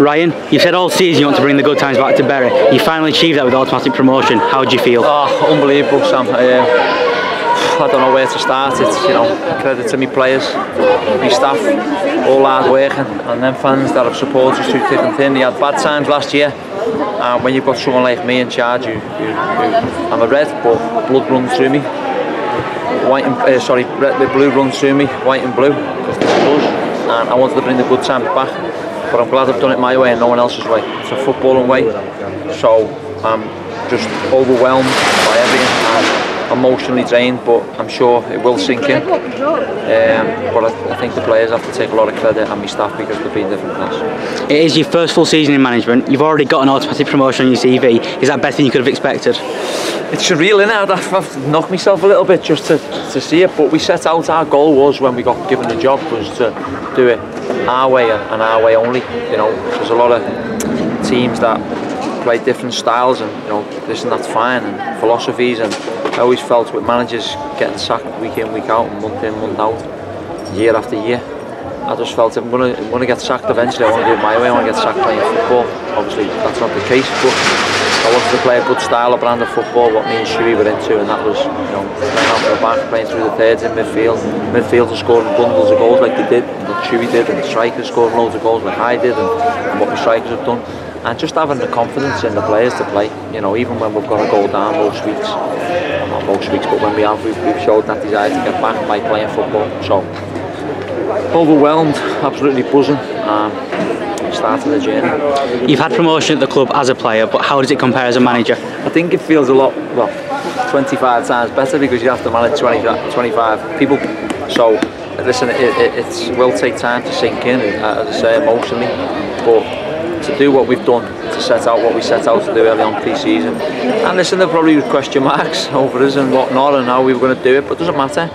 Ryan, you've said all season you want to bring the good times back to Bury. You finally achieved that with automatic promotion. How do you feel? Oh, unbelievable, Sam. I don't know where to start. It's, credit to me players, my staff, all hard working, and then fans that have supported us through thick and thin. They had bad times last year, and when you've got someone like me in charge, I'm a red, but blood runs through me. Blue runs through me, white and blue, because this does. And I wanted to bring the good times back, but I'm glad I've done it my way and no one else's way. It's a footballing way, so I'm just overwhelmed by everything. And emotionally drained, but I'm sure it will sink in. But I think the players have to take a lot of credit, and my staff, because they've been different class. It is your first full season in management. You've already got an automatic promotion on your CV. Is that better than you could have expected? It's surreal, innit? I've knocked myself a little bit just to see it, but we set out, our goal was, when we got given the job, was to do it our way and our way only. There's a lot of teams that play different styles, and this and that's fine, and philosophies, and I always felt with managers getting sacked week in, week out, and month in, month out, year after year, I just felt if I'm going to get sacked eventually, I want to do it my way. I want to get sacked playing football. Obviously that's not the case, but I wanted to play a good style, a brand of football, what me and Shuey were into, and that was playing out from the back, playing through the thirds in midfield. Midfielders scoring bundles of goals like they did, like Shuey did, and the strikers scoring loads of goals like I did, and what the strikers have done. And just having the confidence in the players to play, even when we've got to go down most weeks, well, not most weeks, but when we have, we've showed that desire to get back by playing football. So, overwhelmed, absolutely buzzing, starting the journey. You've had promotion at the club as a player, but how does it compare as a manager? I think it feels a lot, 25 times better, because you have to manage 25 people. So, listen, it will take time to sink in, as I say, emotionally, but to do what we've done, to set out what we set out to do early on pre-season. And listen, there probably was question marks over us and whatnot, and how we were going to do it, but it doesn't matter.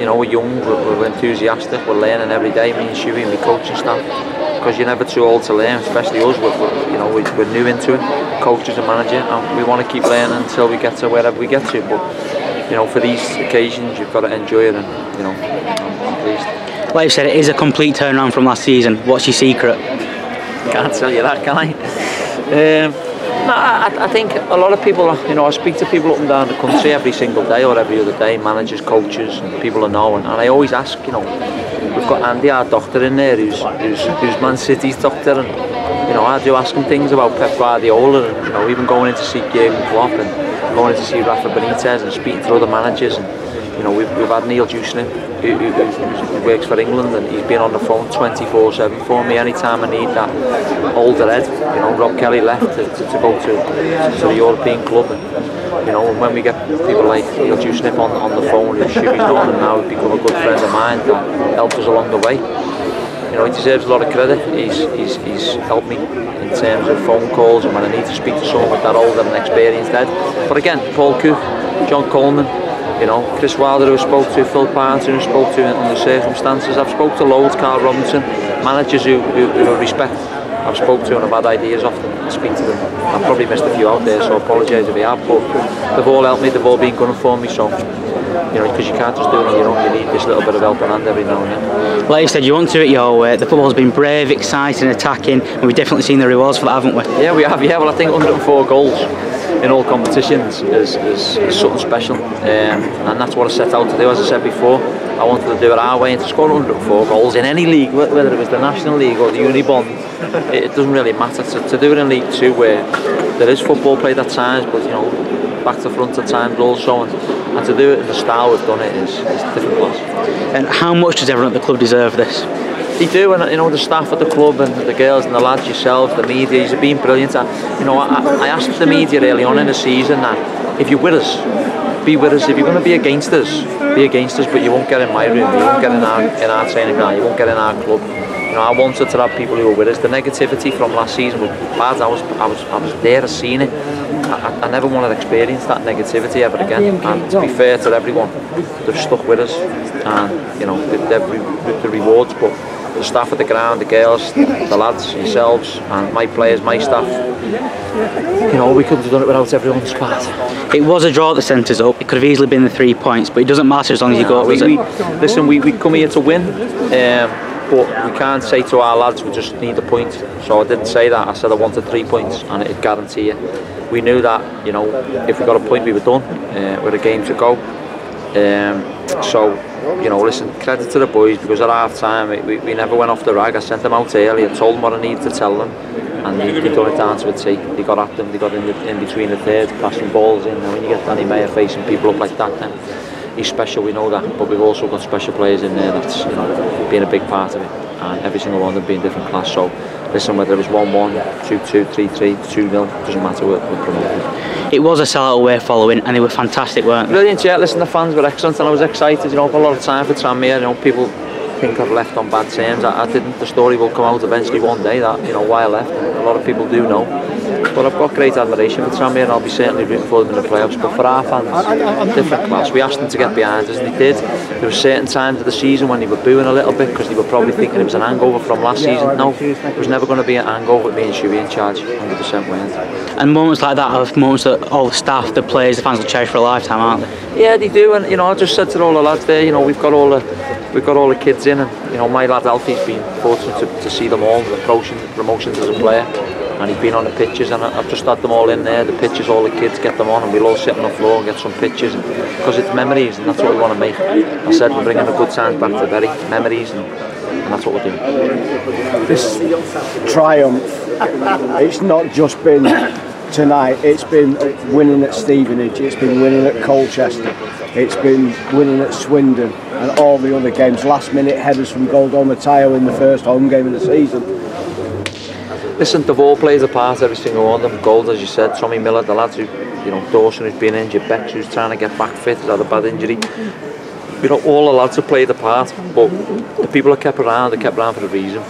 We're young, we're enthusiastic, we're learning every day, me and Shuey and my coaching staff, because you're never too old to learn, especially us. We're new into it, coaches and manager, and we want to keep learning until we get to wherever we get to. But for these occasions, you've got to enjoy it, and I'm pleased. Like you said, it is a complete turnaround from last season. What's your secret? Can't tell you that, can I? No, I think a lot of people, I speak to people up and down the country every single day or every other day, managers, coaches, and people I know, and I always ask, we've got Andy, our doctor, in there, who's Man City's doctor, and I do ask him things about Pep Guardiola, and even going in to see Jurgen Klopp, and going in to see Rafa Benitez, and speaking to other managers, and we've had Neil Juicing, who works for England, and he's been on the phone 24/7 for me anytime I need that older head. Rob Kelly left to go to the European club, and when we get people like Neil Juicing on the phone, who's known, and now he's become a good friend of mine, that helped us along the way. He deserves a lot of credit. He's helped me in terms of phone calls, and when I need to speak to someone with that older and experienced head. But again, Paul Cook, John Coleman, Chris Wilder, who I spoke to, Phil Parnton, who I spoke to in the circumstances. I've spoke to loads, Carl Robinson, managers who I respect. I've spoke to, and I've had ideas off them. I speak to them. I've probably missed a few out there, so I apologise if I have, but they've all helped me, they've all been good for me, so because you can't just do it on your own, you need this little bit of helping hand every now and then. Like you said, you want to do it your way. The football's been brave, exciting, attacking, and we've definitely seen the rewards for that, haven't we? Yeah, we have. Yeah, well, I think 104 goals in all competitions is something special, and that's what I set out to do. As I said before, I wanted to do it our way, and to score 104 goals in any league, whether it was the National League or the Unibond, it doesn't really matter. To do it in League 2, where there is football played at times, but back to front at times also, and to do it in the style we've done it is different class. And how much does everyone at the club deserve this? They do, and the staff at the club, and the girls and the lads, yourselves, the media, you've been brilliant. I asked the media early on in the season that if you're with us, be with us. If you're going to be against us, but you won't get in my room, you won't get in our training ground, you won't get in our club. I wanted to have people who were with us. The negativity from last season was bad. I was there, I seen it. I never want to experience that negativity ever again. And to be fair to everyone, they've stuck with us, and they've reaped the rewards. But the staff at the ground, the girls, the lads, yourselves, and my players, my staff, we couldn't have done it without everyone's part. It was a draw at the centres up. It could have easily been the 3 points, but it doesn't matter as long as you go up. Listen, we come here to win. but we can't say to our lads we just need a point. So I didn't say that. I said I wanted 3 points, and it'd guarantee you. We knew that, you know, if we got a point, we were done with a game to go. So, you know, listen, credit to the boys, because at half time we never went off the rag. I sent them out early, I told them what I needed to tell them, and they done it down to a T. They got at them, they got in between the thirds, passing balls in. And when you get Danny Mayer facing people up like that, then he's special, we know that. But we've also got special players in there that's, you know, being a big part of it, and every single one of them being different class. So listen, whether it was 1-1, 2-2, 3-3, 2-0, doesn't matter, we're promoted. It was a sellout away following, and they were fantastic, weren't they? Brilliant, yeah. Listen, the fans were excellent, and I was excited. You know, for a lot of time for Tranmere. You know, people think I've left on bad terms. I didn't. The story will come out eventually one day that, you know, why I left. A lot of people do know. But I've got great admiration for Tranmere, and I'll be certainly rooting for them in the playoffs. But for our fans, different class. We asked them to get behind us, and they did. There were certain times of the season when they were booing a little bit because they were probably thinking it was an hangover from last season. No, it was never going to be an hangover with me and Shuey in charge. 100% weren't. And moments like that are moments that all the staff, the players, the fans will cherish for a lifetime, aren't they? Yeah, they do. And you know, I just said to all the lads there, you know, we've got all the kids in, and you know, my lad Alfie's been fortunate to see them all, the promotions as a player, and he's been on the pitches, and I've just had them all in there, the pitches, all the kids, get them on, and we'll all sit on the floor and get some pictures, because it's memories, and that's what we want to make. I said we're bringing the good times back to Bury, memories, and that's what we're doing. This triumph, it's not just been tonight, it's been winning at Stevenage, it's been winning at Colchester, it's been winning at Swindon, and all the other games, last minute headers from Goldo Matteo in the first home game of the season. Listen, they've all played a part, every single one of them. Gold, as you said, Tommy Miller, the lads who, you know, Dawson who's been injured, Bex who's trying to get back fit, has had a bad injury. You know, all the lads have played a part, but the people that kept around, they kept around for a reason,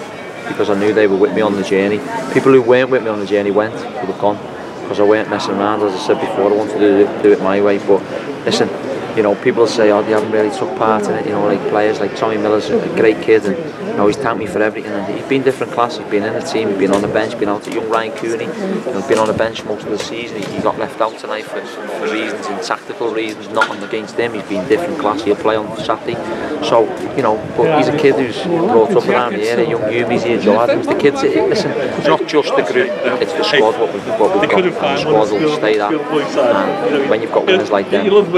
because I knew they were with me on the journey. People who weren't with me on the journey went, they were gone, because I weren't messing around. As I said before, I wanted to do it my way. But listen, you know, people say, oh, they haven't really took part in it. You know, like players like Tommy Miller's a great kid, and you know, he's thanked me for everything. And he's been different class. He's been in the team, he's been on the bench, been out at young Ryan Cooney. You know, been on the bench most of the season. He got left out tonight for reasons, and tactical reasons, nothing against him. He's been different class. He'll play on Saturday. So, you know, but he's a kid who's brought up around the area. Young Yumi's here, Joe Adams. The kids, listen, it's not just the group, it's the squad. What we've got, and the squad will stay that. And when you've got winners like them, you deserve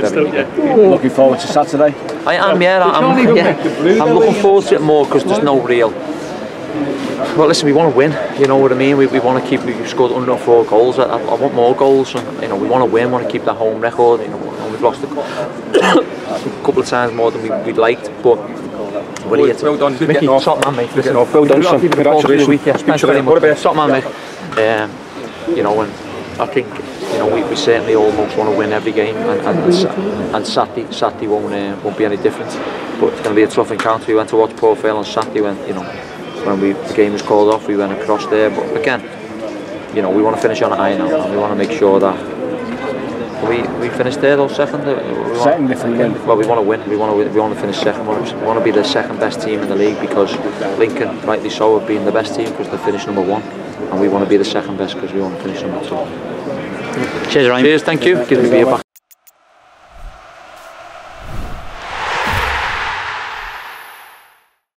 everything. Looking forward to Saturday. I am, yeah. I'm looking forward to it more because there's no real. Well, listen, we want to win. You know what I mean. We want to keep. We've scored under 4 goals. I want more goals. And, you know, we want to win. We want to keep that home record. You know, we've lost a couple of times more than we'd liked, but. We're here to, well done. Mickey, top man, mate. Listen, well done, son. Congratulations. Thanks very much. Top man, mate. You know, and I think, you know, we certainly almost want to win every game, and Saturday won't be any different. But it's going to be a tough encounter. We went to watch Port Vale on Saturday when, you know, when the game was called off. We went across there, but again, you know, we want to finish on a high now, and we want to make sure that we finish there though, second. Second if we win. Well, we want to win. We want to finish second. We want to be the second best team in the league, because Lincoln, rightly so, have been the best team because they finished number 1, and we want to be the second best because we want to finish number 2. Cheers, Ryan. Cheers, thank you. Give me a beer back.